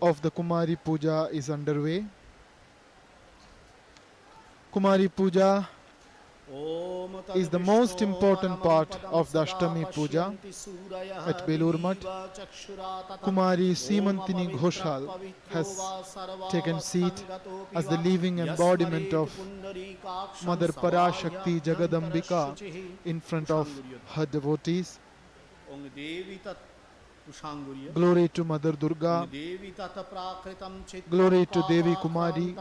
of the Kumari Puja is underway. Kumari Puja is the most important part of the Ashtami Puja at Belur Mutt. Kumari Simantini Ghoshal has taken seat as the living embodiment of Mother Parashakti Jagadambika in front of her devotees. Glory to Mother Durga. Glory to Devi Kumari.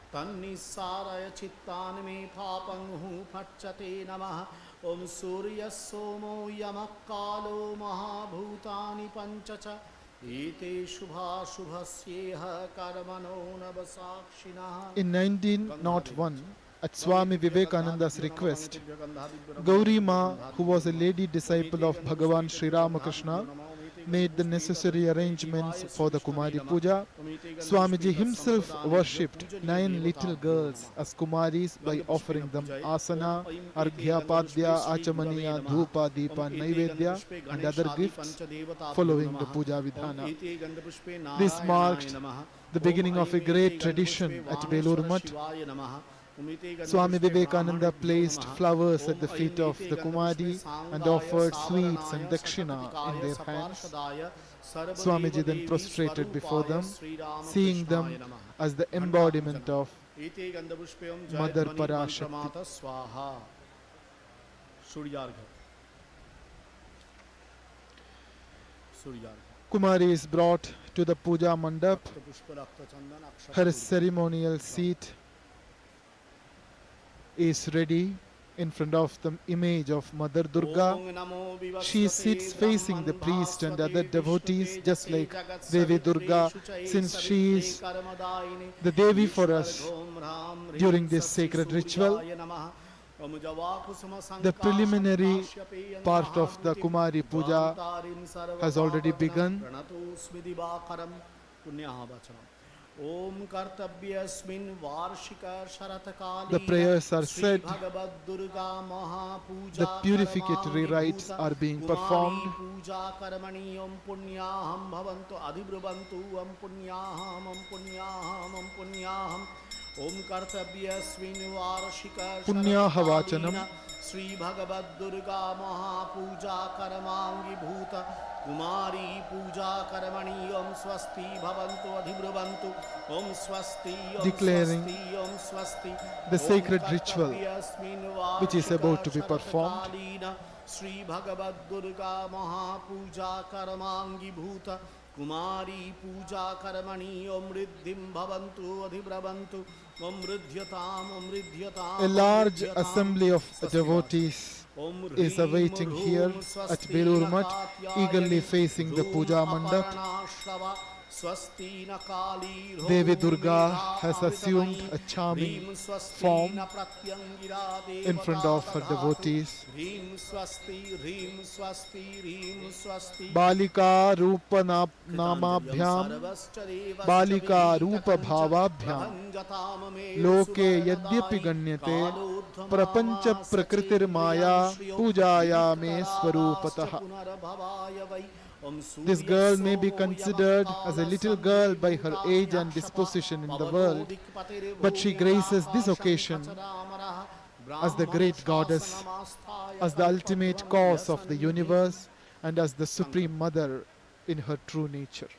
तन्निस्सारय चित्तान् मे पापंहु फट्चते नमः ओम सूर्य सोमो यमः कालो महाभूतानि पञ्च च एते शुभाशुभस्येह कर्मणो नवसाक्षिणः. In 1901, at Swami Vivekananda's request, Gauri Ma, who was a lady disciple of Bhagavan Sri Ramakrishna, made the necessary arrangements for the Kumari Puja. Swamiji himself worshipped 9 little girls as Kumaris by offering them asana, arghya, padya, achamaniya, dhupa, deepa, naivedya and other gifts following the puja vidhana. This marked the beginning of a great tradition at Belur Mutt. Swami Vivekananda placed flowers at the feet of the Kumari and offered sweets and dakshina in their hands. Swamiji then prostrated before them, seeing them as the embodiment of Mother Parashakti. Kumari is brought to the puja mandap. Her ceremonial seat is ready in front of the image of Mother Durga. She sits facing the priest and other devotees just like Devi Durga, since she is the Devi for us during this sacred ritual. The preliminary part of the Kumari Puja has already begun. The prayers are said, the purificatory rites are being performed. Punyaha Vachanam Sri Bhagavad Durga Mahapuja Karamangi Bhuta Kumari Puja Karamani Om Swasti Bhavantu Adhibruvantu Om Swasti declaring the sacred ritual which is about to be performed. Sri Bhagavad Durga Mahapuja Karamangi Bhuta Kumari Puja Karamani Om Riddhim Bhavantu Adhibravantu Om Riddhyatam. A large assembly of devotees is awaiting here at Belur Mutt, eagerly facing the puja mandap. Devi Durga has assumed a charming form in front of her devotees. Balika Rupa Namabhyam Balika Rupa Bhavabhyam Loke Yadyapi Ganyate Prapancha Prakritir Maya Pujaya Me Swarupataha. This girl may be considered as a little girl by her age and disposition in the world, but she graces this occasion as the great goddess, as the ultimate cause of the universe, and as the Supreme Mother in her true nature.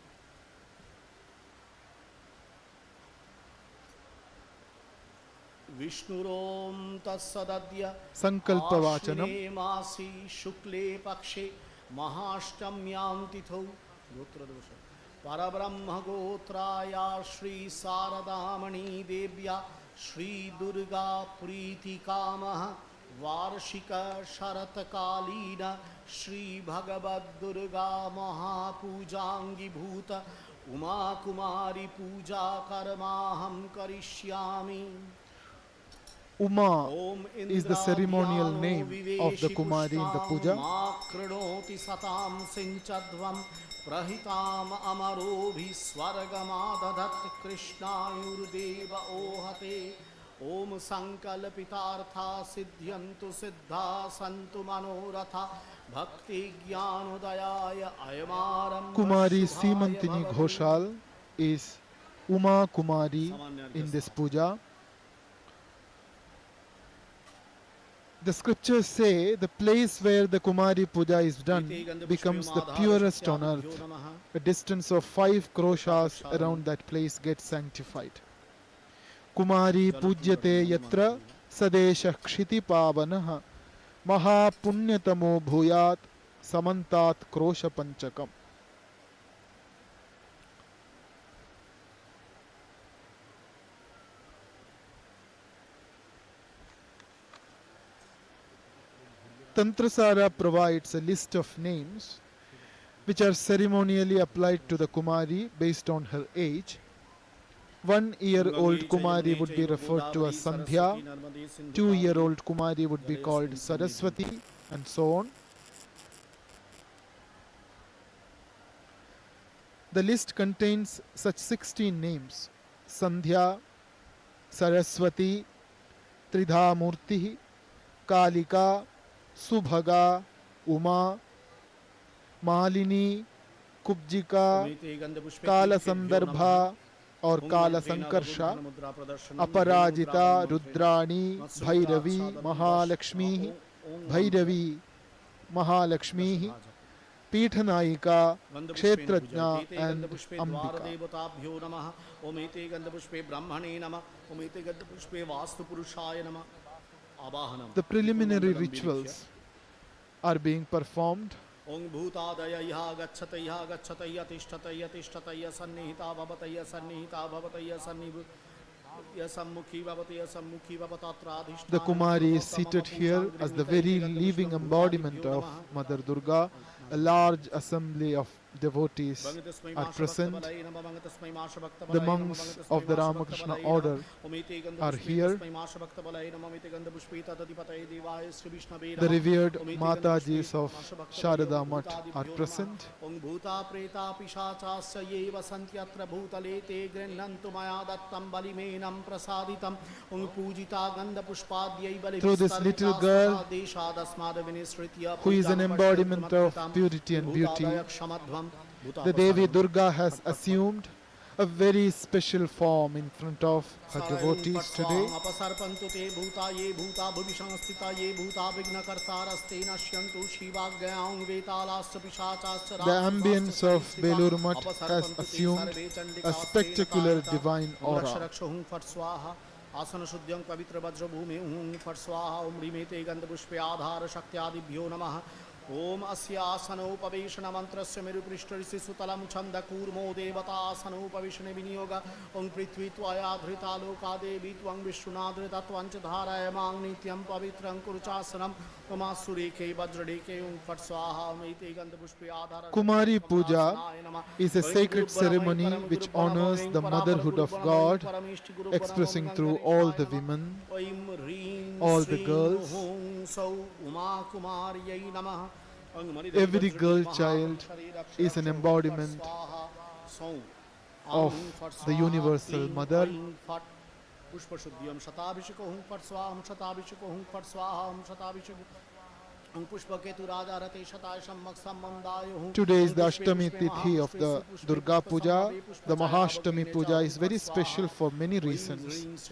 Vishnurom tassadadya Sankalpa Vachanam masi shukle pakshe Mahashtamyam titho Gotra dosha Parabrahma Gotraya Shri Saradamani Devya Shri Durga Priti Kamaha Varshika Sharatkalina Shri Bhagavad Durga Mahapujangi Bhuta Uma Kumari Puja Karmaham Karishyami. Uma is the ceremonial name of the Kumari in the puja. Prahitam Amarobi Swargamadadat Krishnayurdeva Ohate Om Sankalpitartha Siddhyantu Siddha Santu Manoratha भक्ति ज्ञानोदयाय अयमारंभ Kumari शुभाय Simantini भवते Ghoshal is Uma Kumari सामान्य in this अर्घ्य puja. The scriptures say the place where the Kumari Puja is done becomes the purest on earth. A distance of 5 kroshas around that place gets sanctified. Kumari Pujyate Yatra Sadesha Kshiti Pavanah Mahapunyatamo Bhuyat Samantat Krosha Panchakam. Tantrasara provides a list of names which are ceremonially applied to the Kumari based on her age. 1-year-old Kumari would be referred to as Sandhya, 2-year-old Kumari would be called Saraswati, and so on. The list contains such 16 names: Sandhya, Saraswati, Tridhamurti, Kalika, Subhaga, Uma, Malini, Kubjika, Kala Sandarbha और काला संकर्षा, अपराजिता, Rudrani, Bhairavi, Mahalakshmi, Bhairavi, Mahalakshmi, पीठनायिका, क्षेत्रज्ञा and Ambika. देवताभ्यो नमः ओमेते गंधपुष्पे ब्रह्मणे नमः ओमेते गंधपुष्पे वास्तुपुरुषाय नमः आवाहनम्. The preliminary rituals are being performed. On भूतादय गच्छतय गच्छतय तिष्ठतय तिष्ठतय सन्निहिता भवतय सन्निहिता भवतय सन्निहितय सम्मुखी भवतय सम्मुखी भवतात्राधिष्ठानं. The Kumari is seated here as the very living embodiment of Mother Durga. A large assembly of devotees are present. The monks of the Ramakrishna order are here. The revered Matajis of Sharada Math are present. Through this little girl, who is an embodiment of purity and beauty, the Devi Durga has assumed a very special form in front of her devotees today. The ambience of Belur Math has assumed a spectacular divine aura. आसन शुद्ध्यं पवित्र वज्र भूमि ओं फट स्वाहा ओम ह्रीमेते गंधपुष्पे आधार शक्त्यादिभ्यो नमः ओम अस्य आसनोपवेशन मंत्रस्य मेरुपृष्ठस्य सुतलं छन्द कूर्मो देवतासनोपवेशन विनियोग ओं पृथ्वी त्वया धृता लोका देवी त्वं विष्णुनाधृता त्वं च धारयमां नित्यं पवित्रं कुरुचासनं उमासुरेखे वज्रडेके ओं फट स्वाहा ओमेते गंधपुष्पे आधार. Kumari Puja is a sacred ceremony which honors the motherhood of God, expressing through all the women, all the girls. Every girl child is an embodiment of the universal mother. Today is the Ashtami Tithi of the Durga Puja. The Mahashtami Puja is very special for many reasons.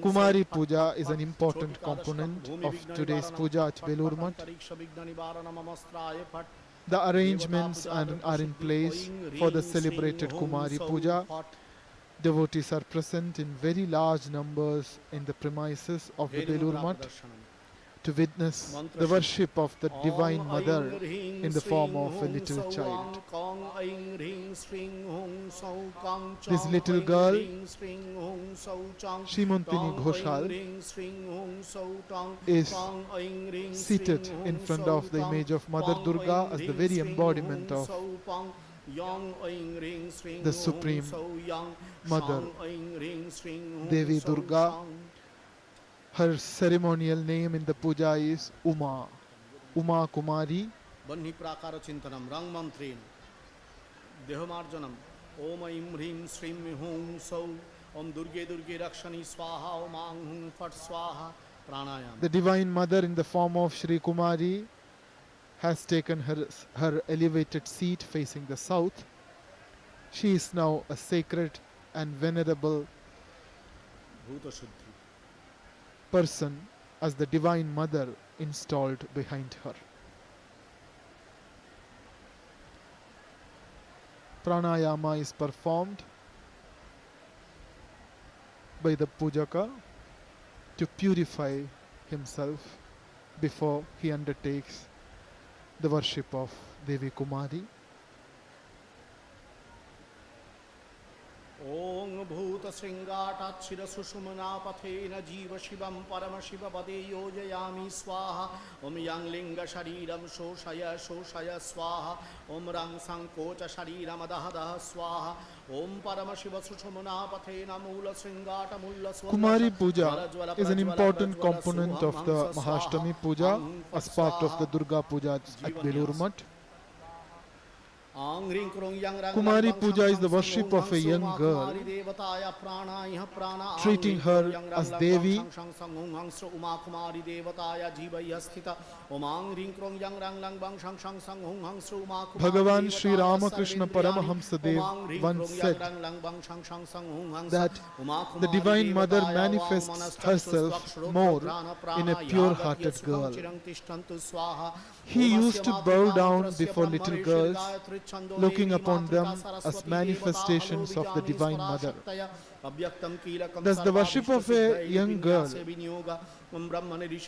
Kumari Puja is an important component of today's puja at Belur Math. The arrangements are in place for the celebrated Kumari Puja. Devotees are present in very large numbers in the premises of the Belur Math to witness the worship of the Divine Mother in the form of a little child. This little girl, Shimantini Ghoshal, is seated in front of the image of Mother Durga as the very embodiment of the Supreme Mother, Devi Durga. Her ceremonial name in the puja is Uma, Uma Kumari. बन्ही प्राकार चिंतनम रंग मंत्रेण देहमार्जनम ओम ऐं ह्रीं श्रीं हूं सौ ओम दुर्गे दुर्गे रक्षणी स्वाहा ओम आं हूं फट स्वाहा प्राणायाम. The Divine Mother in the form of Shri Kumari has taken her elevated seat facing the south. She is now a sacred and venerable भूत शुद्धि person as the Divine Mother installed behind her. Pranayama is performed by the Pujaka to purify himself before he undertakes the worship of Devi Kumari. ओं भूत श्रृंगाटाक्षिर सुषुमना पथेन जीव शिवं परम शिव पदे योजयामि स्वाहा ओम यं लिंग शरीरं शोषय शोषय स्वाहा ओम रं संकोच शरीरम दह दह स्वाहा ओम परम शिव सुषुमना पथेन मूल श्रृंगाट मूल Kumari Puja is an important component of the Mahashtami Puja as part of the Durga Puja at Belur Math. Kumari Puja is the worship of a young girl, treating her as Devi. Bhagavan Sri Ramakrishna Paramahamsa Dev once said that the Divine Mother manifests herself more in a pure-hearted girl. He used to bow down before little girls, looking upon them as manifestations of the Divine Mother. Thus, the worship of a young girl,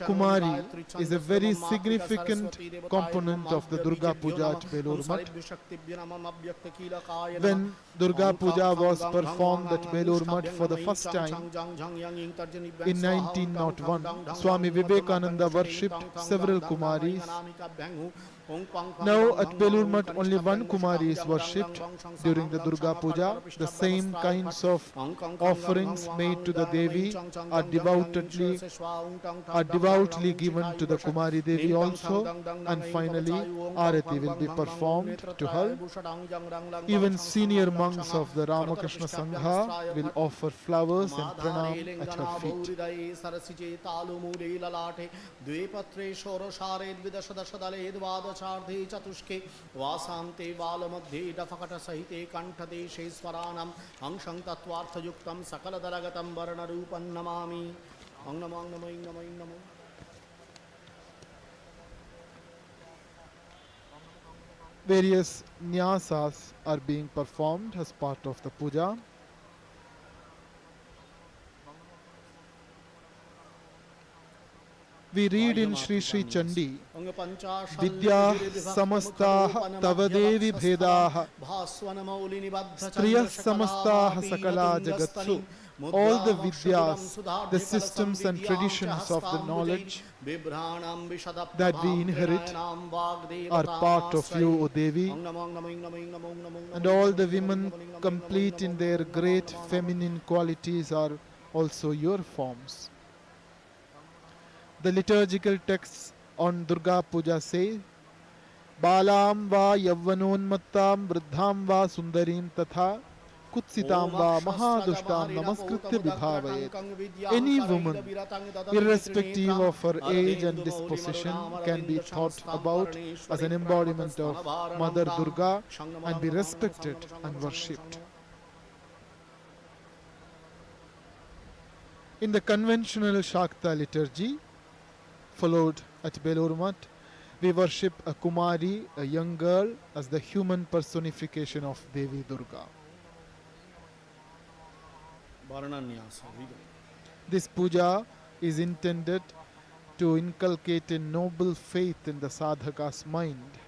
Kumari, is a very significant component of the Durga Puja at Belur Math. When Durga Puja was performed at Belur Math for the first time in 1901, Swami Vivekananda worshipped several Kumaris. Now at Belur Math only one Kumari is worshipped during the Durga Puja. The same kinds of offerings made to the Devi are devoutly given to the Kumari Devi also, and finally Arati will be performed to her. Even senior monks of the Ramakrishna Sangha will offer flowers and pranam at her feet. चतुष्के वासान्ते बालमध्ये डफकट सहिते कंठदेशे स्वराणम् अंशं तत्त्वार्थयुक्तं सकलदलगतं वर्णरूपं Namami on Namo Namo Namo Namo Various nyasas are being performed as part of the puja. We read in Sri Sri Chandi, Vidya samastah tavadevi bhedah striyah samastah sakala jagatsu. All the vidyas, the systems and traditions of the knowledge that we inherit are part of you, O Devi. And all the women complete in their great feminine qualities are also your forms. The liturgical texts on Durga Puja say, Balam va yavvanonmattam vriddham va sundarim tatha kutsitam va mahadushtam namaskritya vibhavayet. Any woman, irrespective of her age and disposition, can be thought about as an embodiment of Mother Durga and be respected and worshipped. In the conventional Shakta liturgy, followed at Belur Math, we worship a Kumari, a young girl, as the human personification of Devi Durga. This puja is intended to inculcate a noble faith in the sadhaka's mind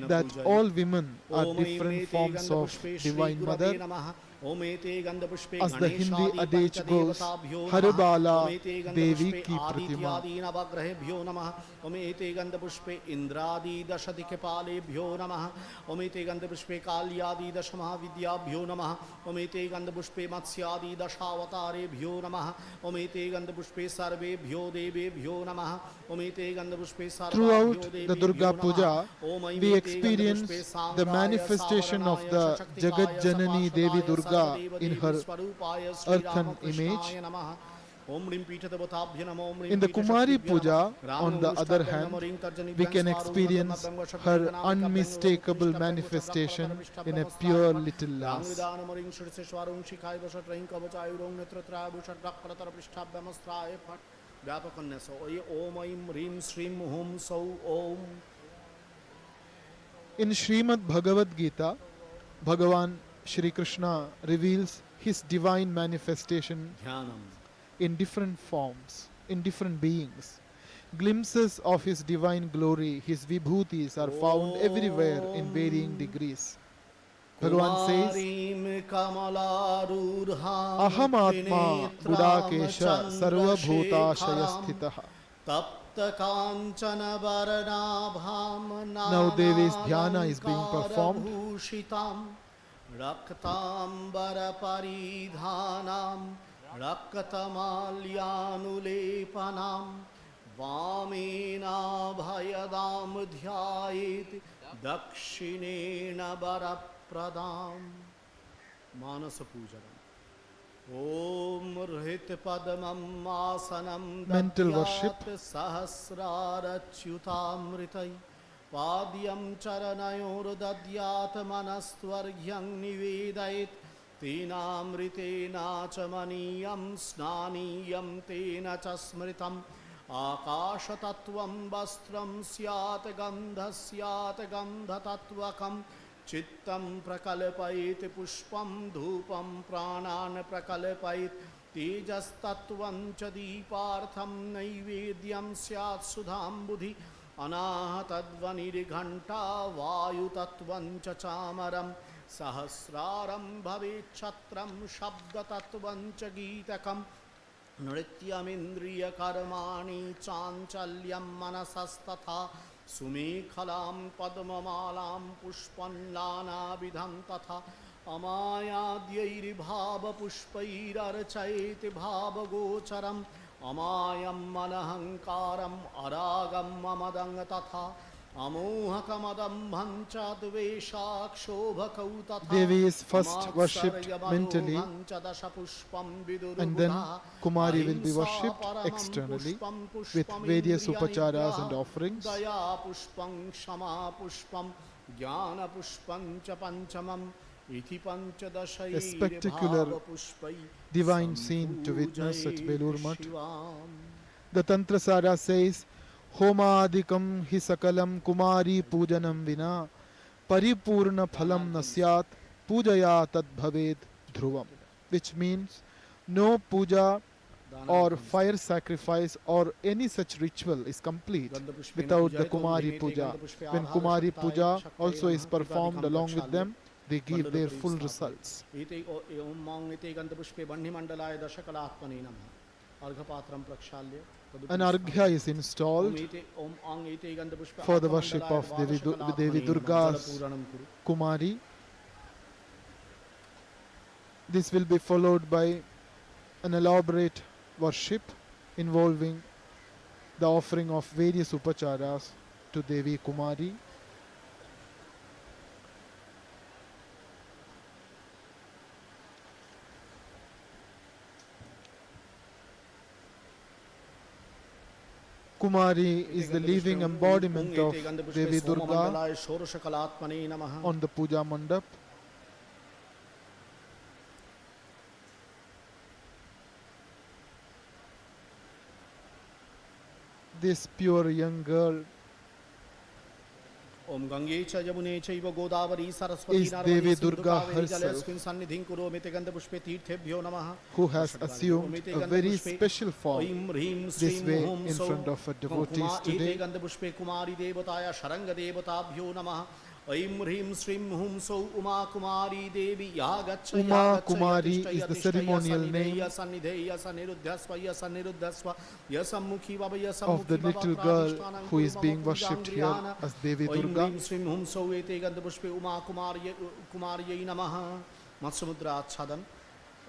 that all women are different forms of Divine Mother. As the Hindi adage goes, Har Bala Devi ki Pratima. Omete gandha pushpe indradi dashadike pale bhyo namah. Omete gandha pushpe kalyadi dashamaha vidya bhyo namah. Omete gandha pushpe matsyadi dashavatare bhyo namah. Omete gandha pushpe sarve bhyo deve bhyo namah. Omete gandha pushpe sarva. Throughout the Durga Puja, we experience the manifestation of the Jagat Janani Devi Durga in her earthen image. ओम ह्रीं पीठदेवताभ्यो नमः ओम ह्रीं In the Kumari पीठशक्तिभ्यो नमः Puja, Ram on the other उष्टाभ्यं hand, नमो ह्रीं we तर्जनीभ्यं can स्वारूढं experience ब्रह्मभ्यं her वशक्तिर्गणाभिकभ्यं unmistakable उपरिष्टाभ्यं manifestation in a वशक्तिभ्यं pure वस्त्राय little lass. रांगविदा नमो ह्रीं शीर्षेश्वरूं शिखाय वशट्रयीं कवचायुरों नेत्रत्राभूषट्रक्कलतरपृष्ठाभ्यमस्त्राय फट् व्यापकन्यसो ओम ऐं ह्रीं श्रीं हुं सौ ओम. In Srimad Bhagavad Gita, Bhagavan Shri Krishna reveals his divine manifestation ध्यानम in different forms, in different beings. Glimpses of his divine glory, his vibhutis, are found everywhere in varying degrees. Bhagavan says, कुमारीं कमलारूढां Aham Atma Gudakesha Sarva Bhutashaya त्रिनेत्रां Sthitaha. तप्तकाञ्चनवरनाभां Now Devi's dhyana is being performed. नानालङ्कारभूषितां रक्ताम्बरपरिधानां रक्तमाल्यानुलेपनां वामेनाभयदां ध्यायेत् दक्षिणेन वरप्रदाम्. मानसपूजनम्. ओम हृत्पद्मम् आसनं Mental worship. दद्यात् सहस्रारच्युतामृतै पाद्यं चरणयोर्दद्यात् मनस्त्वर्घ्यं निवेदयेत् तेनामृतेनाचमनीयं स्नानीयं तेन च स्मृतम्. आकाशतत्त्वं वस्त्रं स्यात् गन्धः स्यात् गन्धतत्त्वकम्. चित्तं प्रकल्पयेत् पुष्पं धूपं प्राणान् प्रकल्पयेत् तेजस्तत्त्वं च दीपार्थं नैवेद्यं स्यात् सुधाम्बुधि. अनाहतध्वनिर्घण्टा वायुतत्त्वं च चामरं सहस्रारं भवेत् छत्रं शब्दतत्त्वं च गीतकम्. नृत्यमिन्द्रियकर्माणि चाञ्चल्यं मनसस्तथा सुमेखलां पद्ममालां पुष्पन्नानाविधं तथा अमायाद्यैर्भावपुष्पैरर्चयेत् भावगोचरम्. अमायं मनहङ्कारम् अरागं ममदं तथा अमोहकमदम्भं च द्वेषाक्षोभकौ तथा. Devi is first worshipped mentally, and then Kumari will be worshipped externally with various upacharas and offerings. दया पुष्पं क्षमा पुष्पं ज्ञान पुष्पं च पंचमम् इति पंचदशैर्भाव A spectacular पुष्पै divine scene to witness at Belur Mutt. शिवाम्. The Tantrasara says, Homadikam hi sakalam Kumari Pujanam vina Paripurna phalam nasyat Pujaya tad bhaved dhruvam. Which means, no puja or fire sacrifice or any such ritual is complete without the Kumari Puja. When Kumari Puja also is performed along with them, they give their full results. इति ओम मां इति गंधपुष्पे बन्निमण्डलाय दशकलात्मने नमः. अर्घपात्रं प्रक्षाल्य An arghya is installed ओम आं इति गंधपुष्पे for the worship of Devi Durga's Kumari. This will be followed by an elaborate worship involving the offering of various upacharas to Devi Kumari. Kumari is the living embodiment of Devi Durga षोडशकलात्मने नमः. on the puja mandap. This pure young girl ओम गंगे च यमुने चैव Godavari Saraswati is Devi Durga herself, जलेऽस्मिन् सन्निधिं कुरु मिति गन्धपुष्पे तीर्थेभ्यो नमः. who has assumed a very special form ऐं ह्रीं this श्रीं way हुं in सौः front of her devotees एते today. गन्धपुष्पे कुमारी देवताय शरङ्गदेवताभ्यो नमः. ऐं ह्रीं श्रीं हुं सौः उमा कुमारी देवी या गच्छ या Uma गच्छ Kumari यतिष्ठ is the यतिष्ठ ceremonial यसन्निधेय name यसन्निधेय यसनिरुद्धस्व यसनिरुद्धस्व यसम्मुखी भव of यसम्मुखी the भव little girl प्रातिष्ठानं who कुरु is मम being पूजां worshipped here गृहाण. as Devi ऐं Durga. ह्रीं श्रीं हुं सौः एते गन्धपुष्पे उमा कुमार्यै नमः. मत्समुद्राच्छादन.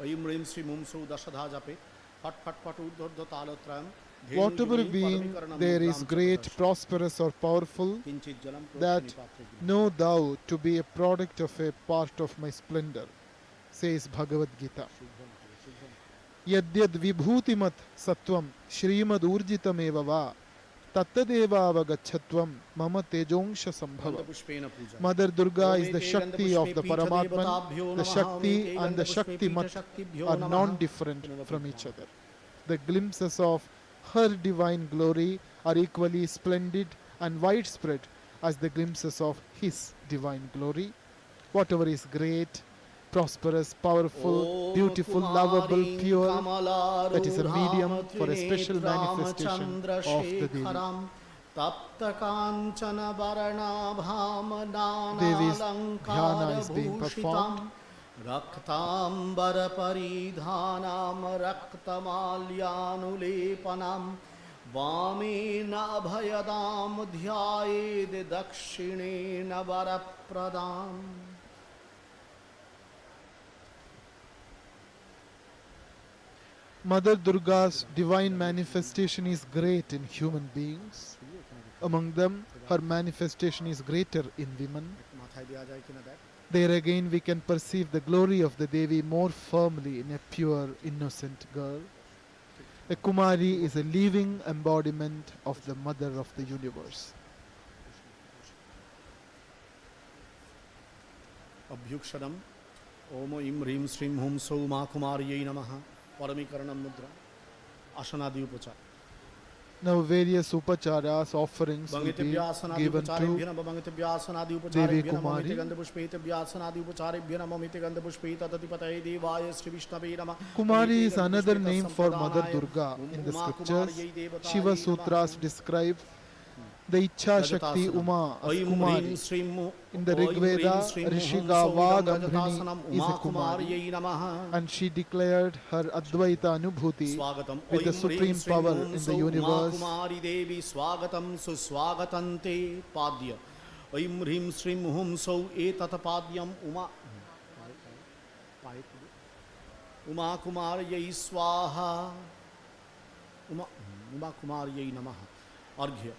ऐं ह्रीं श्रीं हुं सौः दशधा जपे फट् फट् फट् ऊर्ध्वोर्ध्व तालत्रयम्. Whatever being there is great, prosperous or powerful, that know thou to be a product of a part of my splendor, says Bhagavad Gita. यद्यद् विभूतिमत् सत्वं श्रीमदूर्जितमेव वा तत्तदेवावगच्छत्वं मम तेजोंश संभव. गन्धपुष्पेन पूजा Mother Durga is the ओमेते Shakti of the गन्धपुष्पे Paramatman. पीठदेवताभ्यो The नमः Shakti ओमेते and the गन्धपुष्पे Shakti Mat पीठशक्तिभ्यो are नमः non-different from each other. The glimpses of her divine glory are equally splendid and widespread as the glimpses of his divine glory. Whatever is great, prosperous, powerful, beautiful, lovable, pure, that is a medium for a special manifestation of the Devi. तप्तकाञ्चन वर्णाभां Devi's dhyana is being नानालङ्कारभूषितां performed. रक्ताम्बरपरिधानां रक्तमाल्यानुलेपनां वामेन अभयदां ध्यायेद् दक्षिणेन वरप्रदाम्. Mother Durga's divine manifestation is great in human beings. Among them, her manifestation is greater in women. মাথায় দেওয়া যায় কিনা দেখ There again we can perceive the glory of the Devi more firmly in a pure, innocent girl. A Kumari is a living embodiment of the Mother of the universe. अभ्युक्षरम ओम इम ह्रीम श्रीम हुम सौ मा कुमार्यै नमः परमीकरणम मुद्रा आसनादि उपचार Now various upacharas, offerings will be भंगितव्यासनादि given उपचारेभ्य to नमः भंगितव्यासनादि Devi उपचारेभ्य नमः Kumari. मिते गंधपुष्पैते व्यासनादि उपचारेभ्य नमः मिते गंधपुष्पै तदधिपतये देवाय श्री विष्णवे नमः. Kumari is another name for Mother Durga in the scriptures. Shiva Sutras describe the Ichha Shakti Uma as Kumari. In the Rig Veda, Rishika Vagambhini is a Kumari, and she declared her Advaita Anubhuti with the supreme power in the universe. Kumari Devi स्वागतम सुस्वागतन्ते पाद्य ऐं ह्रीं श्रीं हुं सौ एतत् पाद्यम उमा कुमार्यै स्वाहा उमा कुमार्यै नमः. अर्घ्य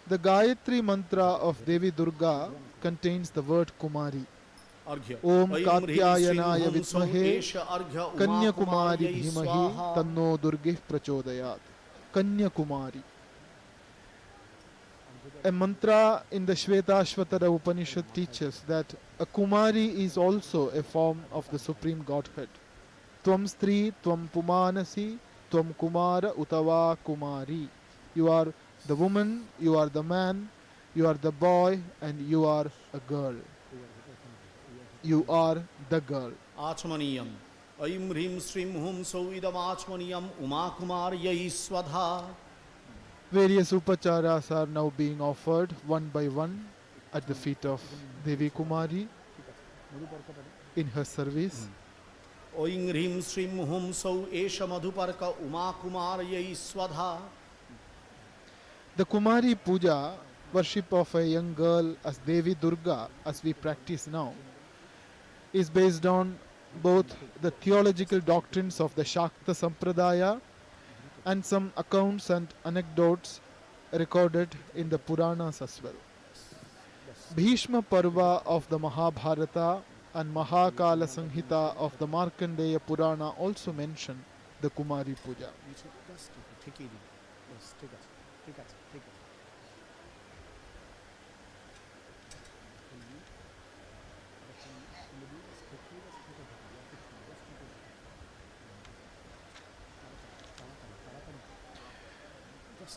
The Gayatri mantra of Devi Durga contains the word Kumari. अर्घ्य Om ऐं Katyayanaya ह्रीं श्रीं हुं सौ Vidmahe एष अर्घ्य उमा Kanya Kumari कुमार्यै Dhimahi स्वाहा. Tanno Durgih Prachodayat. Kanya Kumari. A mantra in the Shvetashvatara Upanishad teaches that a Kumari is also a form of the Supreme Godhead. Tvam Stri, Tvam Pumanasi, Tvam Kumara Utava Kumari. You are the woman, you are the man, you are the boy, and you are a girl. You are the girl. आचमनीयम ऐं ह्रीं श्रीं हुं सौ इदम् आचमनीयम उमा कुमार्यै स्वधा. Various upacharas are now being offered one by one at the feet of Devi Kumari in her service. ऐं ह्रीं श्रीं हुं सौ एष मधुपर्क उमा कुमार्यै स्वधा. The Kumari Puja, worship of a young girl as Devi Durga, as we practice now, is based on both the theological doctrines of the Shakta Sampradaya and some accounts and anecdotes recorded in the Puranas as well. Bhishma Parva of the Mahabharata and Mahakala Sanhita of the Markandeya Purana also mention the Kumari Puja.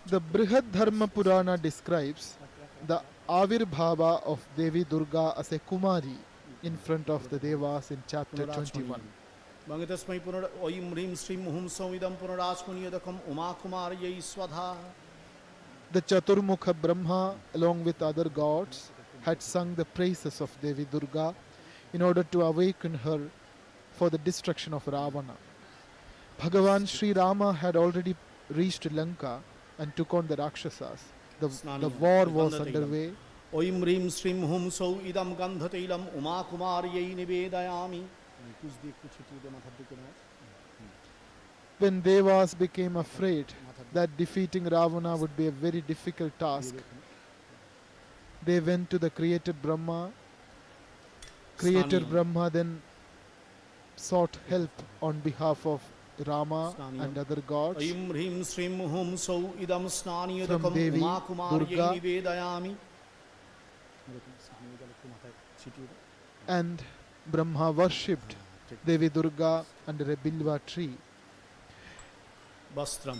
The Brihad Dharma Purana describes the Avirbhava of Devi Durga as a Kumari in front of the Devas in chapter 21. मंगतस्मै पुनर ऐं ह्रीं श्रीं हुं सौ इदं पुनराचमनीयदकम् उमा कुमार्यै स्वधा. The Chaturmukha Brahma, along with other gods, had sung the praises of Devi Durga in order to awaken her for the destruction of Ravana. Bhagavan Sri Rama had already reached Lanka and took on the Rakshasas. The war was underway. ऐं ह्रीं श्रीं हुं सौ इदं गन्धतैलम् उमा कुमार्यै निवेदयामि. When Devas became afraid that defeating Ravana would be a very difficult task, they went to the creator Brahma. Creator Brahma then sought help on behalf of Rama and other gods. ऐं ह्रीं श्रीं हुं सौ इदं स्नानियुदकम् From Devi उमाकुमार्यै Durga निवेदयामि and Brahma worshipped Devi Durga under a bilva tree. वस्त्रं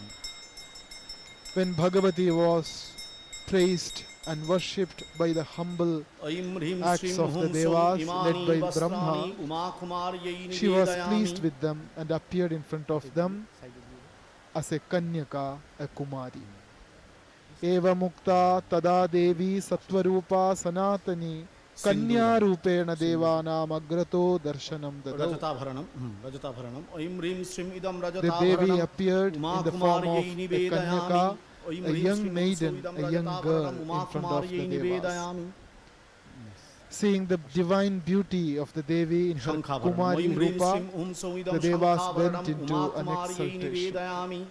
When Bhagavati was praised and worshipped by the humble ऐं ह्रीं acts श्रीं of the हुं सौ devas इमानि led by वस्त्राणि Brahma, उमाकुमार्यै she was निवेदयामि pleased with them and appeared in front of them as a Kanyaka, a Kumari. Eva mukta tada devi sattvarupa sanatani kanya rupena devanam agrato darshanam dadau. रजताभरणं ऐं ह्रीं श्रीं इदं The Devi रजताभरणम् appeared in the form of उमाकुमार्यै a निवेदयामि Kanyaka, ऐं a ह्रीं young श्रीं हुं सौ maiden, इदं a young girl रजताभरणम् in front of उमाकुमार्यै the Devas. निवेदयामि Seeing the divine beauty of the Devi in her शङ्खाभरणम् Kumari ऐं ह्रीं Rupa, श्रीं हुं सौ इदं the Devas went शङ्खाभरणम् into an उमाकुमार्यै exaltation. निवेदयामि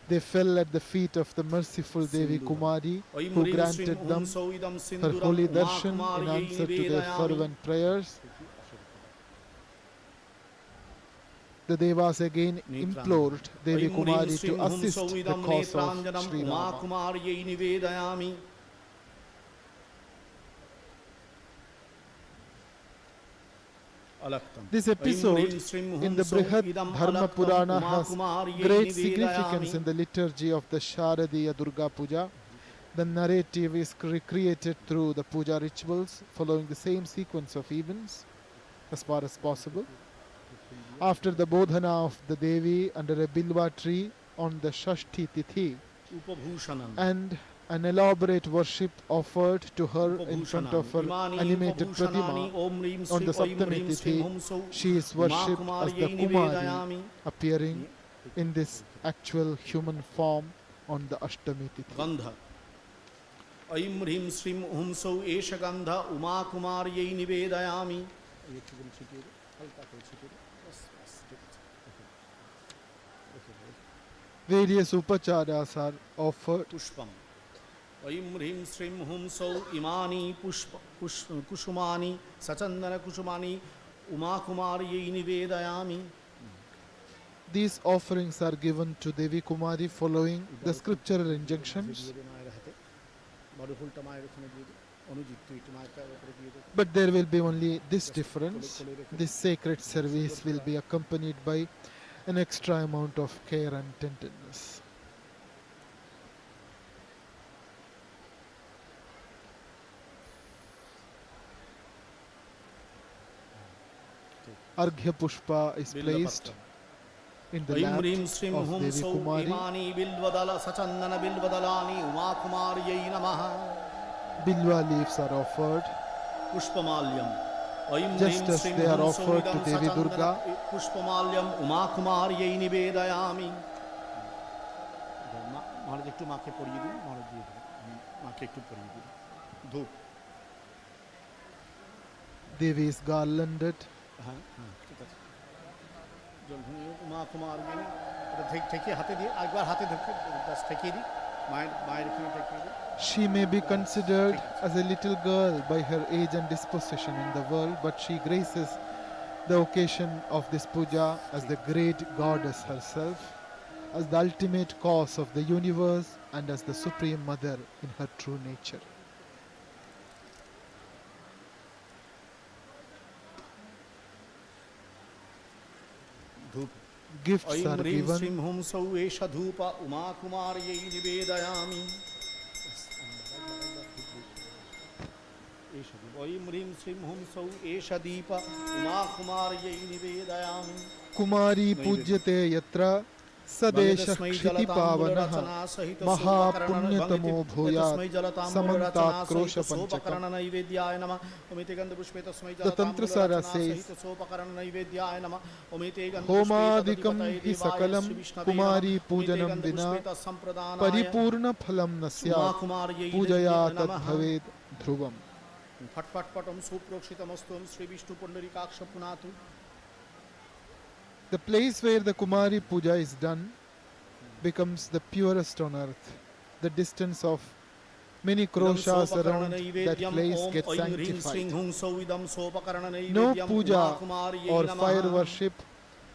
They fell at the feet of the merciful Devi Kumari, ऐं who ह्रीं श्रीं granted हुं them सौ इदं her सिन्दूरम् holy darshan in उमाकुमार्यै answer to their निवेदयामि fervent prayers. The Devas again implored Devi ऐं ह्रीं Kumari श्रीं to हुं assist सौ the इदं cause of नेत्राञ्जनम् Sri Rama. उमाकुमार्यै निवेदयामि This episode in the Brihad Dharma Purana has great significance in the liturgy of the Sharadiya Durga Puja. The narrative is recreated through the puja rituals, following the same sequence of events as far as possible. After the Bodhana of the Devi under a bilva tree on the Shashti Tithi, उपभूषणम् and an elaborate worship offered to her in front of her इमानि animated उपभूषणानि Pratima, ॐ ह्रीं on the श्रीं ऐं Saptami ह्रीं श्रीं Tithi, हुं सौ she is worshipped as the उमाकुमार्यै Kumari, निवेदयामि appearing in this actual human form on the Ashtami Tithi. गन्ध ऐं ह्रीं श्रीं हुं सौ एष गन्ध उमाकुमार्यै निवेदयामि Various upacharas are offered. पुष्पम् ऐं ह्रीं श्रीं हुं सौ इमानि कुसुमानि सचन्दनकुसुमानि उमाकुमार्यै निवेदयामि These offerings are given to Devi Kumari following the scriptural injunctions. But there will be only this difference. This sacred service will be accompanied by an extra amount of care and tenderness. Arghya Pushpa is placed in the ऐं lap ह्रीं श्रीं of हुं Devi सौ Kumari. इमानि बिल्वदल सचन्दन बिल्वदलानि उमाकुमार्यै नमः Bilwa leaves are offered. पुष्पमाल्यम् ऐं Just ह्रीं as श्रीं they are हुं सौ offered to इदं Devi सचन्दन Durga. पुष्पमाल्यम् उमाकुमार्यै निवेदयामि মহারাজ একটু মাকে পরিয়ে দিন মহারাজ দিয়ে দিন মাকে একটু পরিয়ে দিন ধূপ Devi is garlanded. হ্যাঁ হ্যাঁ ঠিক আছে জলধনী উমাকুমার্यै এটা ঠেকিয়ে হাতে দিয়ে একবার হাতে ধরে জাস্ট ঠেকিয়ে দিই মায়ের এখানে ঠেকিয়ে দিই She may be considered as a little girl by her age and disposition in the world, but she graces the occasion of this puja as the great goddess herself, as the ultimate cause of the universe and as the supreme mother in her true nature. ধূপ Gifts ऐं are ह्रीं श्रीं given. हुं सौ एष धूप उमाकुमार्यै निवेदयामि ऐं ह्रीं श्रीं हुं सौ एष दीप उमाकुमार्यै निवेदयामि Kumari Pujyate Yatra Sadesha Kshiti Pavanaha Mahapunyatamo Bhuyat Samantat Krosha Panchakam. नैवेद्याय नमः ओमिते गन्ध पुष्पे तस्मै The Tantrasara says, Homadikam hi sakalam Kumari Pujanam Vina Paripurna Phalam Nasyat Pujaya Tad Bhaved Dhruvam. फट फट पटम सुप्रोक्षितमस्तुम श्री विष्णु पुंडरीकाक्ष पुनातु The place where the Kumari Puja is done becomes the purest on earth. The distance of Many kroshas around that Naivedyam place Om get Aing Ring Sring sanctified. Hung Sovidam Sopakarana No Naivedyam puja Kumari or Namaha. fire worship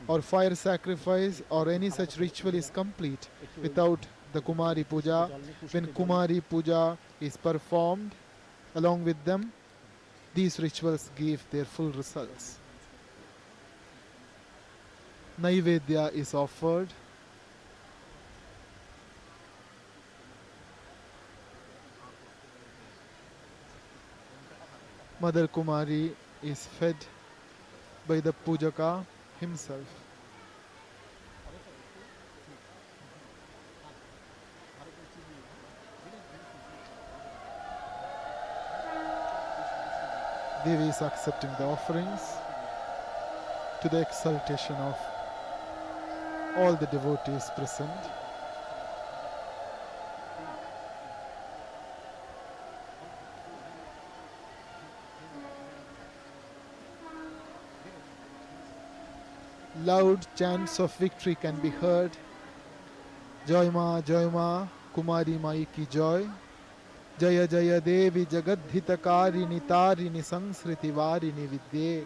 or fire sacrifice or any such ritual is complete without the Kumari Puja. When Kumari Puja is performed along with them, these rituals give their full results. Naivedya is offered. Mother Kumari is fed by the Pujaka himself. Devi is accepting the offerings to the exaltation of all the devotees present. Loud chants of victory can be heard. Joy Ma, Kumari Mai ki joy. Jaya Jaya Devi Jagadhitakarini Tarini Sansriti Varini Vidye.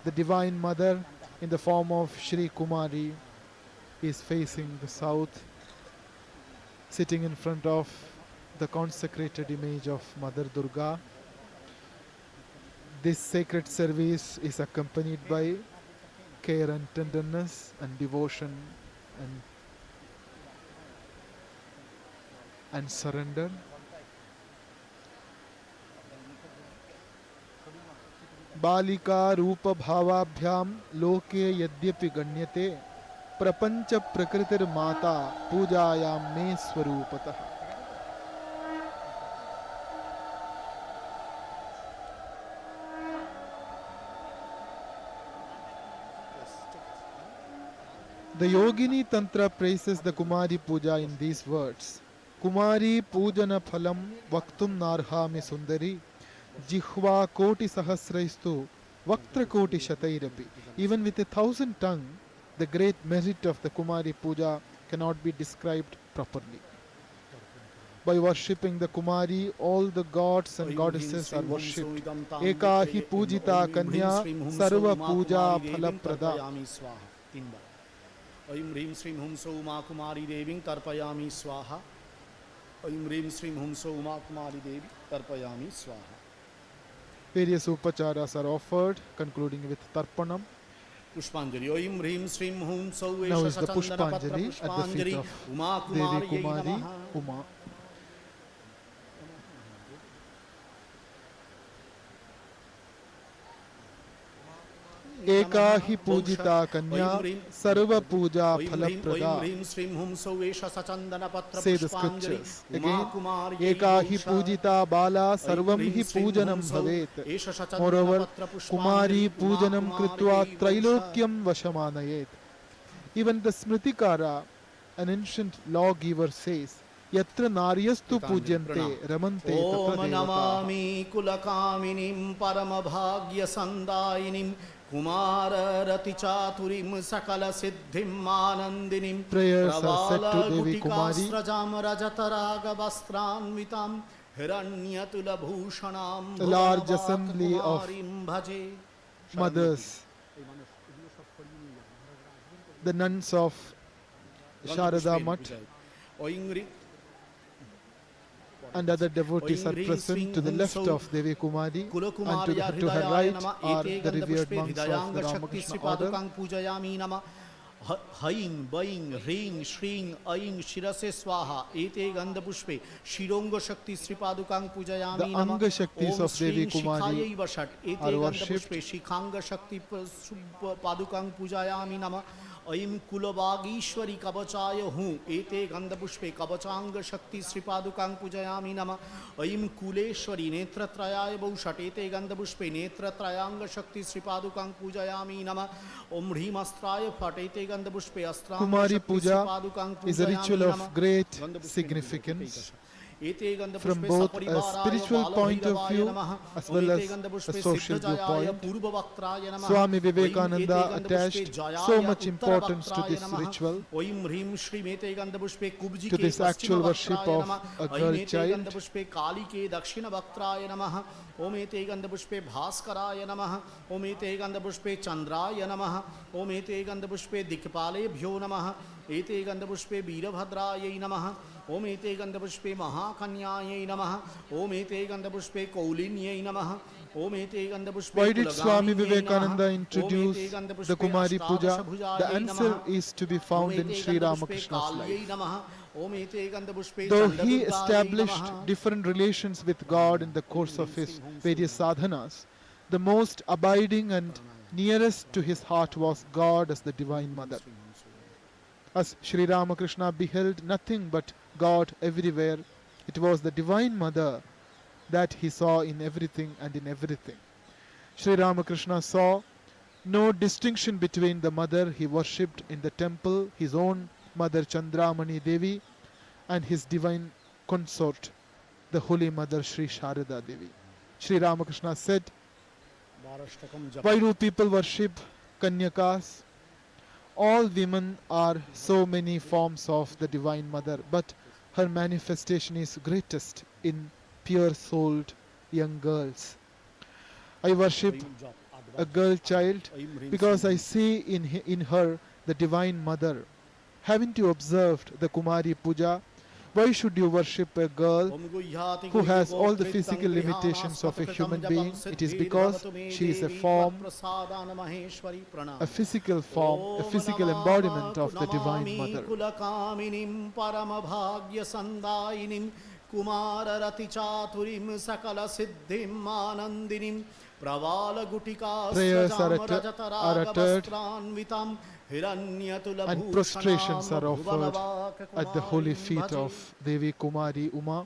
The Divine Mother in the form of Shri Kumari is facing the south, sitting in front of the consecrated image of Mother Durga. This sacred service is accompanied by care and tenderness and devotion and surrender. Balika Rupa Bhavabhyam Loke Yadyapi Ganyate Prapancha Prakritir Mata Pujayam Me Swarupatah. The Yogini Tantra praises the Kumari Puja in these words. Kumari Pujana Phalam Vaktum Narhami Sundari Jihva Koti Sahasraistu Vaktra Koti Shatairapi. Even with 1,000 tongues, the great merit of the Kumari Puja cannot be described properly. By worshipping the Kumari, all the gods and goddesses are worshipped. Eka hi pujita kanya sarva puja phalaprada. Aim Rim Srim Hum So Maa Kumari Devi Tarpayami Swaha. Aim Rim Srim Hum So Maa Kumari Devi Tarpayami Swaha. Various upacharas are offered, concluding with Tarpanam. Pushpanjali. Aim Rim Srim Hum So Now is the Sachandana Patra Pushpanjali at the feet Pushpanjali of Uma Devi Kumari Kumari, Namaha. Uma. Eka hi pujita kanya sarva puja phalaprada. Say the scriptures again. Eka hi pujita bala sarvam hi pujanam bhavet. Moreover, Kumari pujanam kritva trailokyam vashamanayet. Even the Smritikara, an ancient lawgiver, says, Yatra naryastu pujyante ramante Om tatra namami kulakaminim paramabhagya sandayinim Kumara rati chaturim sakala siddhim anandinim Prayers are said to Devi Kumari. Prajam rajataraga vastranvitam hiranyatula bhushanam A large assembly of bhaje. mothers, the nuns of Sharada Mat and other devotees are present to the left of Devi Kumari, and to her right are the revered monks of the Ramakrishna order. Haing, Baing, Ring, Shring, Aing, Shirase Swaha, Ete Gandha Pushpe, Shironga Shakti Sripadukang Pujayami The Nama, Anga Shaktis Om of Devi Shring Kumari Shikhayai Vashat, Ete are Gandha worshipped. Pushpe, Shikhanga Shakti Padukang Pujayami Nama, Aim Kulabagishwari Kabachaya Hu, Ete Gandha Pushpe, Kabachanga Shakti Sripadukang Pujayami Nama, Aim Kuleshwari, Netra Trayaya Bhushat, Ete Gandha Pushpe, Netra Trayanga Shakti Sripadukang Pujayami Nama, Om Hrimastraya Phat, Ete Gandha Pushpe, Astranga Kumari Shakti Puja Sripadukang is a Pujayami ritual Nama. of great significance. from both a spiritual point of view as well as a social viewpoint. Swami Vivekananda attached so much importance to this ritual, to this actual worship of a girl child. ओम एते गंधपुष्पे भास्कराय नमः ओम एते गंधपुष्पे चंद्राय नमः ओम एते गंधपुष्पे दिक्पालेभ्यो नमः एते गंधपुष्पे वीरभद्रायै नमः ओम एते गंधपुष्पे महाकन्यायै नमः ओम एते गंधपुष्पे कौलिन्यै नमः ओम एते गंधपुष्पे Why did Swami Vivekananda introduce the Kumari Puja? The answer is to be found in Sri Ramakrishna's life. Though he established different relations with God in the course of his various sadhanas, the most abiding and nearest to his heart was God as the Divine Mother. As Sri Ramakrishna beheld nothing but God everywhere, it was the Divine Mother that he saw in everything and in everything. Sri Ramakrishna saw no distinction between the mother he worshipped in the temple, his own Mother Chandramani Devi, and his divine consort, the Holy Mother Sri Sharada Devi. Sri Ramakrishna said, why do people worship Kanyakas? All women are so many forms of the Divine Mother, but her manifestation is greatest in pure-souled young girls. I worship a girl child because I see in her the Divine Mother. Haven't you observed the Kumari Puja? Why should you worship a girl who has all the physical limitations of a human being? It is because she is a form, a physical form, a physical embodiment of the Divine Mother. Prayers are uttered and prostrations are offered at the holy feet of Devi Kumari Uma.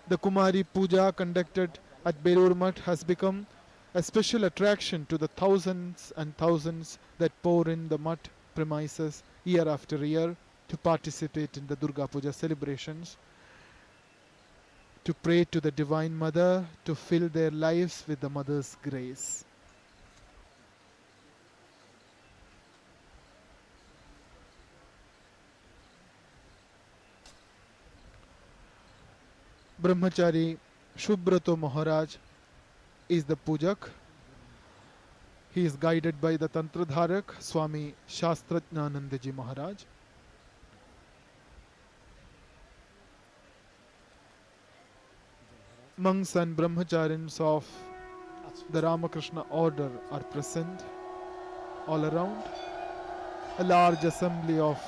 The Kumari Puja conducted at Belur has become a special attraction to the thousands and thousands that pour in the Mutt premises year after year to participate in the Durga Puja celebrations, to pray to the Divine Mother, to fill their lives with the Mother's grace. Brahmachari Shubhrato Maharaj is the Pujak. He is guided by the Tantradharak Swami Shastrajnanandaji Maharaj. Monks and Brahmacharins of the Ramakrishna order are present all around. A large assembly of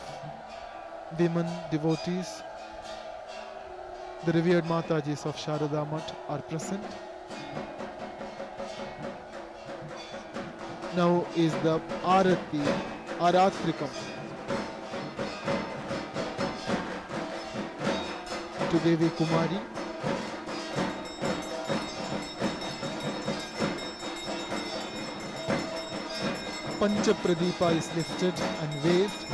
women devotees, the revered Matajis of Sharada Mutt are present. Now is the Arati, Aratrikam to Devi Kumari. Pancha Pradeepa is lifted and waved.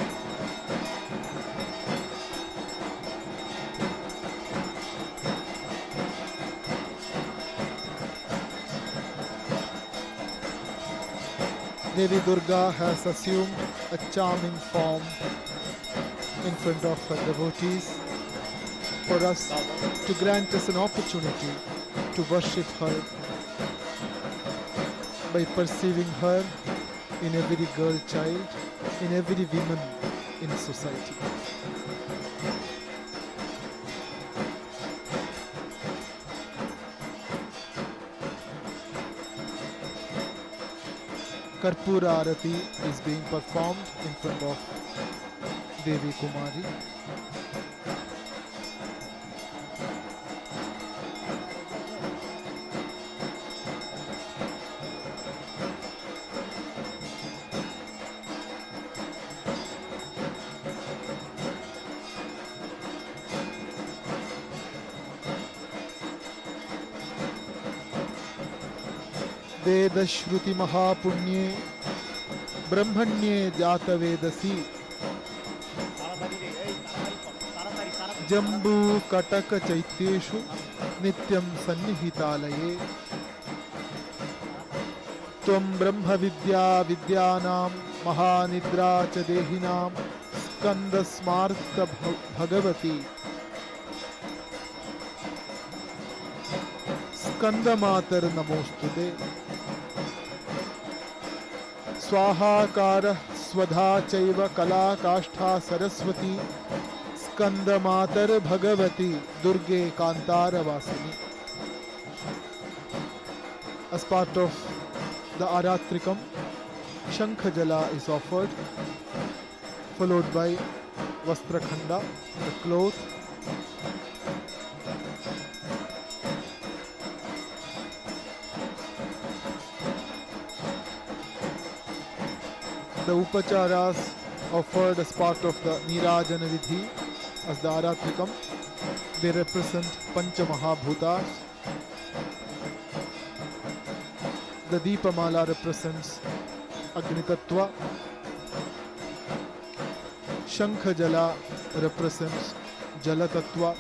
Devi Durga has assumed a charming form in front of her devotees for us to grant us an opportunity to worship her by perceiving her in every girl child, in every woman in society. Karpura Arati is being performed in front of Devi Kumari. Veda Shruti Mahapunye Brahmanye Jata Vedasi जम्बूकटकचैत्येषु नित्यं सन्निहितालये त्वं ब्रह्मविद्या विद्यानां महानिद्रा च देहिनां स्कन्दस्मार्त भगवती स्कन्दमातर नमोस्तुते स्वाहाकारः स्वधा चैव कला काष्ठा सरस्वती स्कन्दमातर भगवती दुर्गे कांतारवासिनी. As part of the Aratrikam, Shankha-jala is offered, followed by Vastrakhanda, the cloth, the upacharas offered as part of the Nirajana Vidhi as the Aratrikam. They represent Pancha Mahabhutas. The Deepamala represents Agni Tattva. Shankha Jala represents Jala Tattva.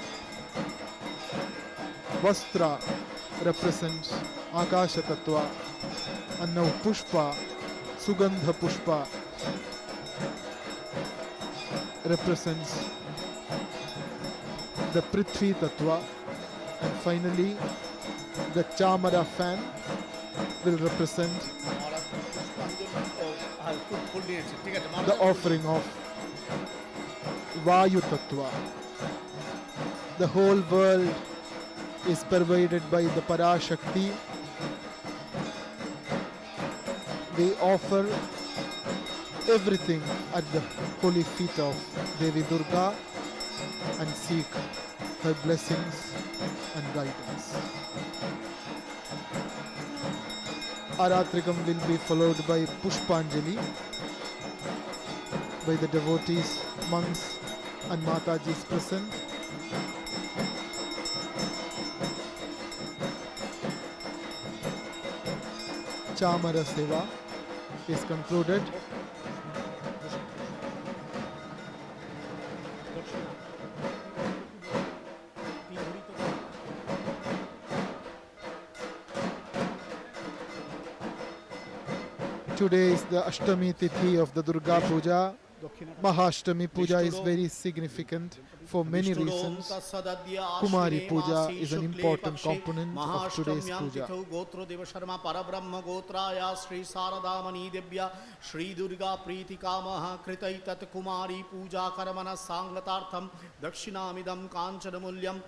Vastra represents Akasha Tattva. And now Pushpa, Sugandha Pushpa, represents the Prithvi Tattva. And finally, the Chamara fan will represent the offering of Vayu Tattva. The whole world is pervaded by the Parashakti. We offer everything at the holy feet of Devi Durga and seek her blessings and guidance. Aratrikam will be followed by Pushpanjali by the devotees, monks and Matajis present. Chamara Seva is concluded. Today is the Ashtami Tithi of the Durga Puja. Mahashtami Puja is very significant for many reasons. Kumari Puja is an important component of today's puja. Gotro Deva Sharma Parabrahma Gotraya Sri Saradamani Debya Sri Durga Priti Kamaha Kritaitat Kumari Puja Karamana Sanglatartham Dakshinamidam Kanchanamulyam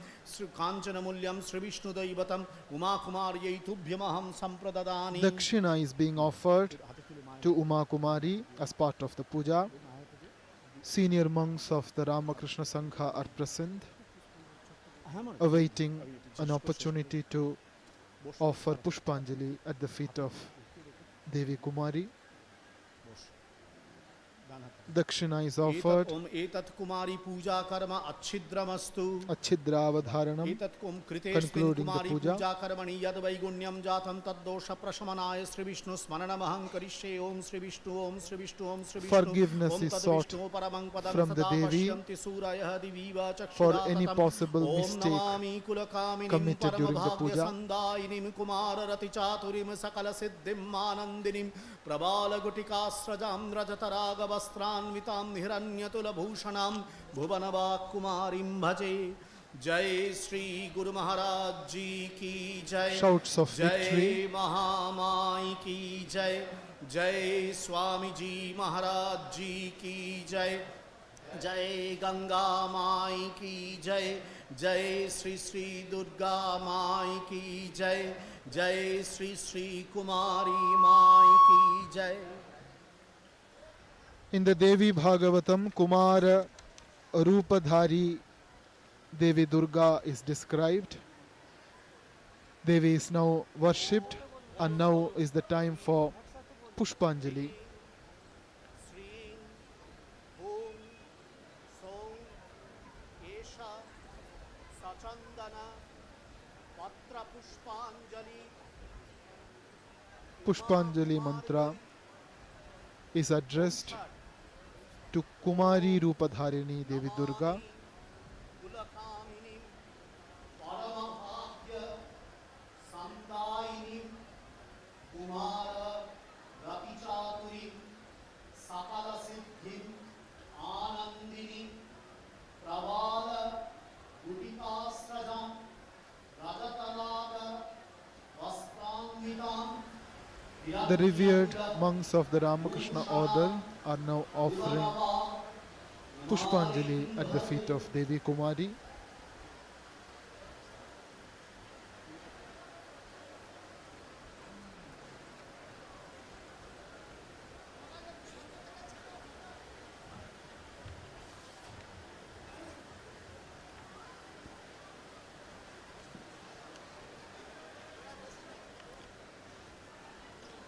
Sri Vishnu Daivatam Uma Kumari Tubhyamaham Sampradadani. Dakshina is being offered to Uma Kumari as part of the puja. Senior monks of the Ramakrishna Sangha are present, awaiting an opportunity to offer Pushpanjali at the feet of Devi Kumari. Dakshina is offered. Om etat Kumari Puja Karma Achhidramastu. Achhidravadharanam, concluding the puja. Puja Karmani Yad Vaigunyam Jatam Tad Dosha Prashamanaya Sri Vishnu Smaranamaham Karishe Om Sri Vishnu Om Sri Vishnu Om Sri Vishnu. Forgiveness is sought from the Devi for any possible mistake committed during the puja. Prabala Gutikasrajam Rajataraga Vastranvitam Hiranyatula Bhushanam Bhuvanava Kumarim Bhaje. Jai Sri Guru Maharaj Ji Ki Jai. Shouts of Jai victory. Mahamai Ki Jai. Jai Swami Ji Maharaj Ji Ki Jai. Jai Ganga Mai Ki Jai. Jai Sri Sri Durga Mai Ki Jai. Jai Sri Sri Kumari Mai Ki Jai. In the Devi Bhagavatam, Kumara Rupadhari Devi Durga is described. Devi is now worshipped, and now is the time for Pushpanjali. Sri Om Som Esha Sachandana Patra Pushpanjali. Pushpanjali mantra is addressed to Kumari Rupadharini Devi Durga. Kumar रति चातुरी सकल सिद्धि Anandini प्रवाल गुटिकास्त्रजं रजतनाग वस्त्रान्वितां The revered monks of the Ramakrishna order are now offering Pushpanjali at the feet of Devi Kumari.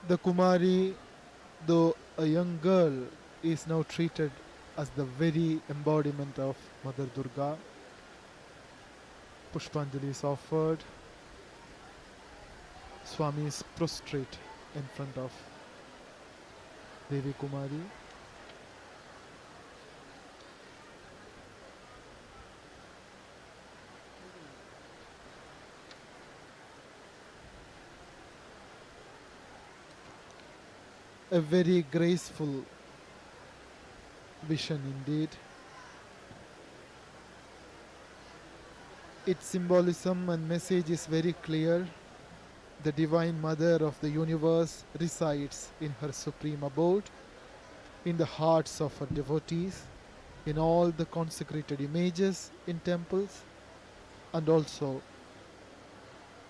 The Kumari, though a young girl, is now treated as the very embodiment of Mother Durga. Pushpanjali is offered. Swami is prostrate in front of Devi Kumari. A very graceful vision indeed. Its symbolism and message is very clear. The Divine Mother of the universe resides in her supreme abode, in the hearts of her devotees, in all the consecrated images in temples, and also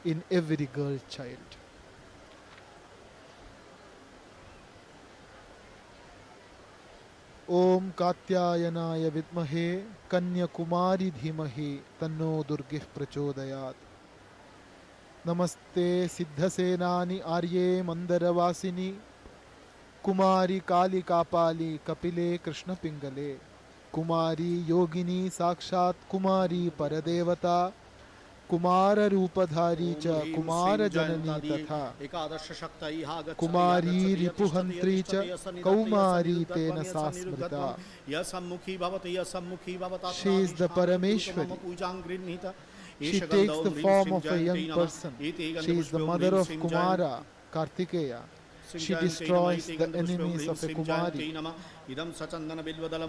in every girl child. ओम कात्यायनाय विद्महे कन्याकुमारी धीमहि तन्नो दुर्गिः प्रचोदयात्। नमस्ते सिद्धसेनानि आर्ये मंदरवासिनी कुमारी काली कापाली कपिले कृष्ण पिंगले कुमारी योगिनी साक्षात् कुमारी परदेवता कुमार रूपधारी च कुमार जननी तथा कुमारी रिपुहंत्री च कौमारी तेन सा स्मृता। She is the Parameshwari. She takes the form of a young person. She is the mother of Kumara, Kartikeya. She destroys the enemies of a Kumari,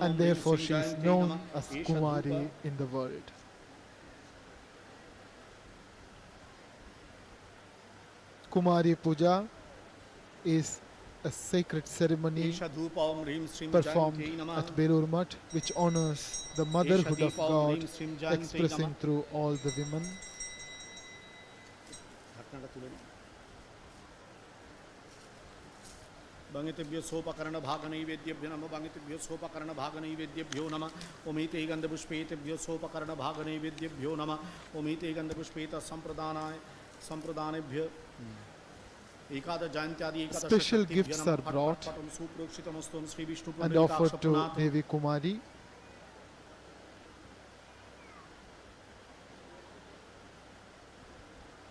and therefore she is known as Kumari in the world. Kumari Puja is a sacred ceremony performed at Belur Mutt, which honors the motherhood of God, expressing through all the women. भंगितेभ्यो सोपकर्ण भाग नैवेद्यभ्यो नमः भंगितेभ्यो सोपकर्ण भाग नैवेद्यभ्यो नमः ओमिते गंधपुष्पेतेभ्यो सोपकर्ण भाग नैवेद्यभ्यो नमः ओमिते गंधपुष्पेत संप्रदानेभ्यो एकादश जयंत्यादि एकादश Special gifts are brought and offered to Devi Kumari.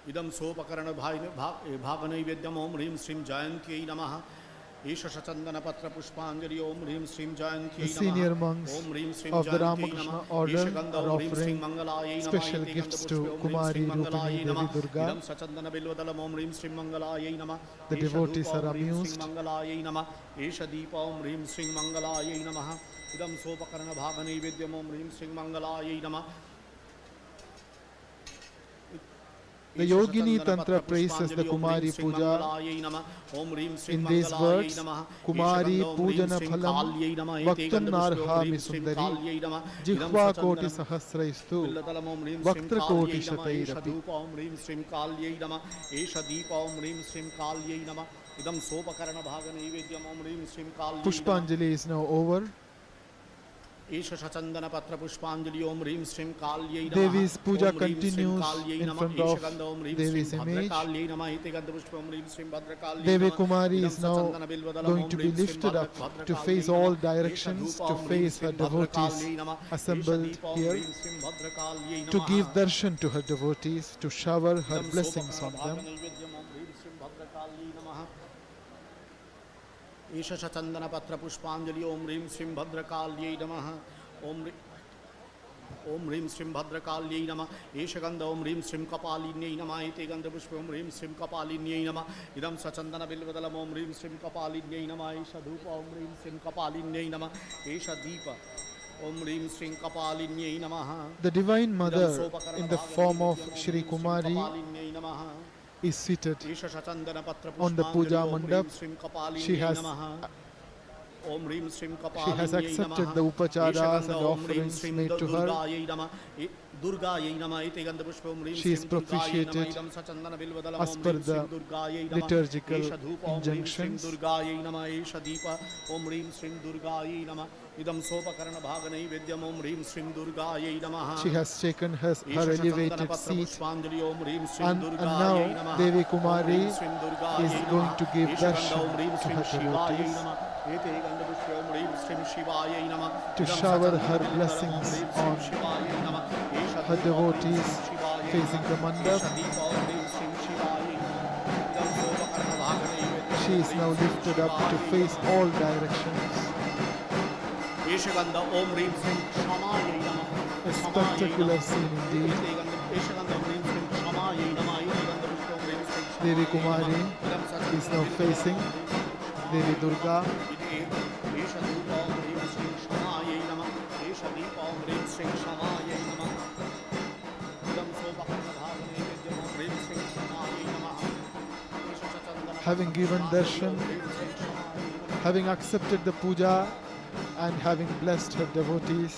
इदं सोपकर्ण भाग नैवेद्यम ओम ह्रीं श्रीं जयंत्यै नमः ईश चंदन पत्र पुष्पांजलि ओम ह्रीं श्रीं जयंत्यै The senior monks ओम ह्रीं श्रीं of the जयंत्यै Ramakrishna नमः order ईशगंध are ओम ह्रीं श्रीं offering मंगलायै नमः special इति gifts गंधपुष्पे to ओम ह्रीं Kumari श्रीं Rupini मंगलायै Devi नमः Durga. इदं सचंदन बिल्वदलम ओम ह्रीं श्रीं मंगलायै नमः The devotees are amused. मंगलायै नमः ईश दीप ओम ह्रीं श्रीं मंगलायै नमः इदं सोपकर्ण भाग नैवेद्यम ओम ह्रीं श्रीं मंगलायै नमः। The Yogini Tantra praises the Kumari Puja in these words: Kumari Pujana Phalam Vaktum Narhami Sundari Jihva Koti Sahasraistu Vaktra Koti Shatairapi. Pushpanjali is now over. चंदन पत्र पुष्पांजलि ओम ह्रीं श्रीं काल्यै नमः Devi's puja continues in front of Devi's image. Devi Kumari is now going to be lifted up to face all directions, to face her devotees assembled here, to give darshan to her devotees, to shower her blessings on them. ईश चंदन पत्र पुष्पांजलि ओम ह्रीं श्रीं भद्रकाल्यै नमः ओम ओम ह्रीं श्रीं भद्रकाल्यै नमः एष गन्ध ओम ह्रीं श्रीं कपालिन्यै नमः एते गन्धपुष्पे ओम ह्रीं श्रीं कपालिन्यै नमः इदं सचन्दनबिल्वदलम् ओम ह्रीं श्रीं कपालिन्यै नमः एष धूप ओम ह्रीं श्रीं कपालिन्यै नमः एष दीप ओम ह्रीं श्रीं कपालिन्यै नमः The Divine Mother in the form of Shri Kumari कपालिन्यै नमः is seated एष सचन्दनपत्र on the puja पुष्पाञ्जलि ओम ह्रीं mandap. श्रीं She कपालिन्यै has नमः ओम ह्रीं श्रीं She has कपालिन्यै accepted नमः the upacharas and ओम ह्रीं offerings श्रीं made to her. दुर्गायै नमः दुर्गायै नमः एते गन्धपुष्पे ओम ह्रीं She श्रीं is दुर्गायै नमः propitiated इदं सचन्दनबिल्वदलम् as ओम per ह्रीं the श्रीं दुर्गायै नमः liturgical एष धूप ओम ह्रीं श्रीं injunctions. दुर्गायै नमः एष दीप ओम ह्रीं श्रीं दुर्गायै नमः इदं सोपकरणभागनैवेद्यम् ओम ह्रीं श्रीं दुर्गायै नमः She has taken her एष elevated सचन्दनपत्र seat, पुष्पाञ्जलि ओम ह्रीं श्रीं and दुर्गायै now नमः Devi ओम Kumari ह्रीं श्रीं दुर्गायै is नमः going to give एष गन्ध darshan ओम ह्रीं to श्रीं her शिवायै devotees, नमः एते गन्धपुष्पे ओम ह्रीं श्रीं शिवायै नमः to इदं shower her सचन्दनबिल्वदलम् ओम blessings ह्रीं श्रीं on शिवायै नमः एष her धूप ओम ह्रीं devotees श्रीं शिवायै facing the नमः mandap. एष दीप ओम ह्रीं श्रीं शिवायै नमः इदं सोपकरणभागनैवेद्यम् She ओम is ह्रीं now श्रीं lifted up to शिवायै face नमः all directions. एष गन्ध ओम ह्रीं श्रीं क्षमायै नमः A क्षमायै spectacular नमः scene indeed. एते गन्ध एष गन्ध ओम ह्रीं श्रीं क्षमायै नमः एते गन्धपुष्पे ओम ह्रीं श्रीं Devi क्षमायै नमः Kumari इदं is now सचन्दनबिल्वदलम् facing ओम ह्रीं श्रीं Devi क्षमायै Durga. नमः एष धूप ओम ह्रीं श्रीं क्षमायै नमः एष दीप ओम ह्रीं श्रीं क्षमायै नमः इदं सोपकरणभागनैवेद्यम् ओम ह्रीं श्रीं क्षमायै नमः एष सचन्दनपत्र Having given पुष्पाञ्जलि darshan, ओम ह्रीं श्रीं क्षमायै नमः having accepted the puja, and having blessed her devotees,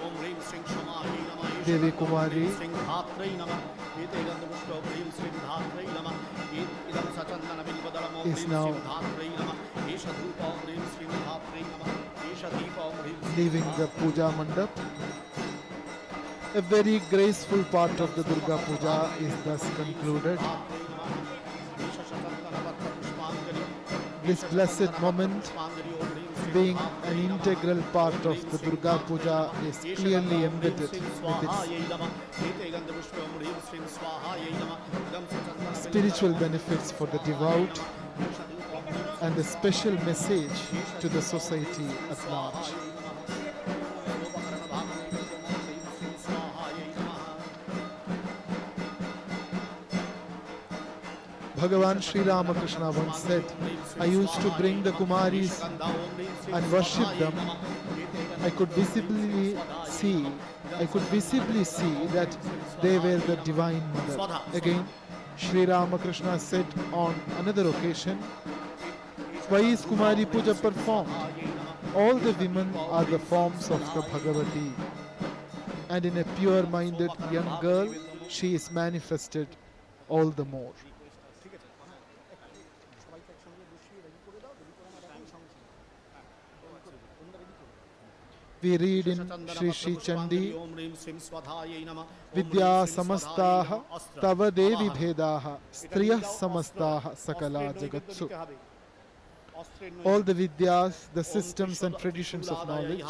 ओम ह्रीं श्रीं क्षमायै नमः एष Devi गन्ध ओम ह्रीं Kumari श्रीं धात्रै नमः एते गन्धपुष्पे ओम ह्रीं श्रीं धात्रै नमः इदं सचन्दनबिल्वदलम् ओम is ह्रीं now श्रीं धात्रै नमः एष धूप ओम ह्रीं श्रीं धात्रै नमः एष दीप ओम ह्रीं श्रीं leaving the puja mandap. A very graceful part of the Durga Puja is thus concluded. धात्रै नमः एष सचन्दनपत्र पुष्पाञ्जलि This blessed moment, पुष्पाञ्जलि ओम ह्रीं श्रीं being an धात्रै नमः integral part of the Durga Puja, is clearly embedded with स्वाहायै नमः एते गन्धपुष्पे ओम ह्रीं श्रीं स्वाहायै नमः इदं its spiritual benefits for the devout and a special message to the society at large. Bhagavan Sri Ramakrishna once said, I used to bring the Kumaris and worship them. I could visibly see that they were the Divine Mother. Again, Sri Ramakrishna said on another occasion, why is Kumari Puja performed? All the women are the forms of the Bhagavati, and in a pure-minded young girl, she is manifested all the more. We read in Shri Shri Chandi, Vidya samastaha tava devi bhedaha striyah samastaha sakala jagatsu. All the Vidyas, the systems and traditions of knowledge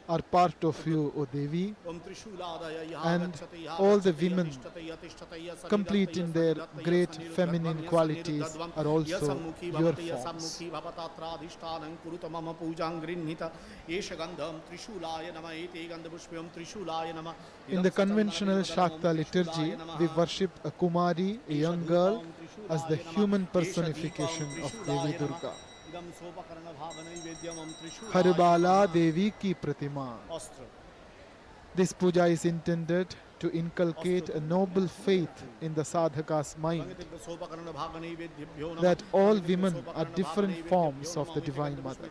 are part of you, O Devi, and all the women, complete in their great feminine qualities, are also your forms. In the conventional Shakta liturgy, we worship a Kumari, a young girl, as the human personification of Devi Durga. Haribala Devi ki Pratima. This puja is intended to inculcate a noble faith in the sadhaka's mind that all women are different forms of the Divine Mother.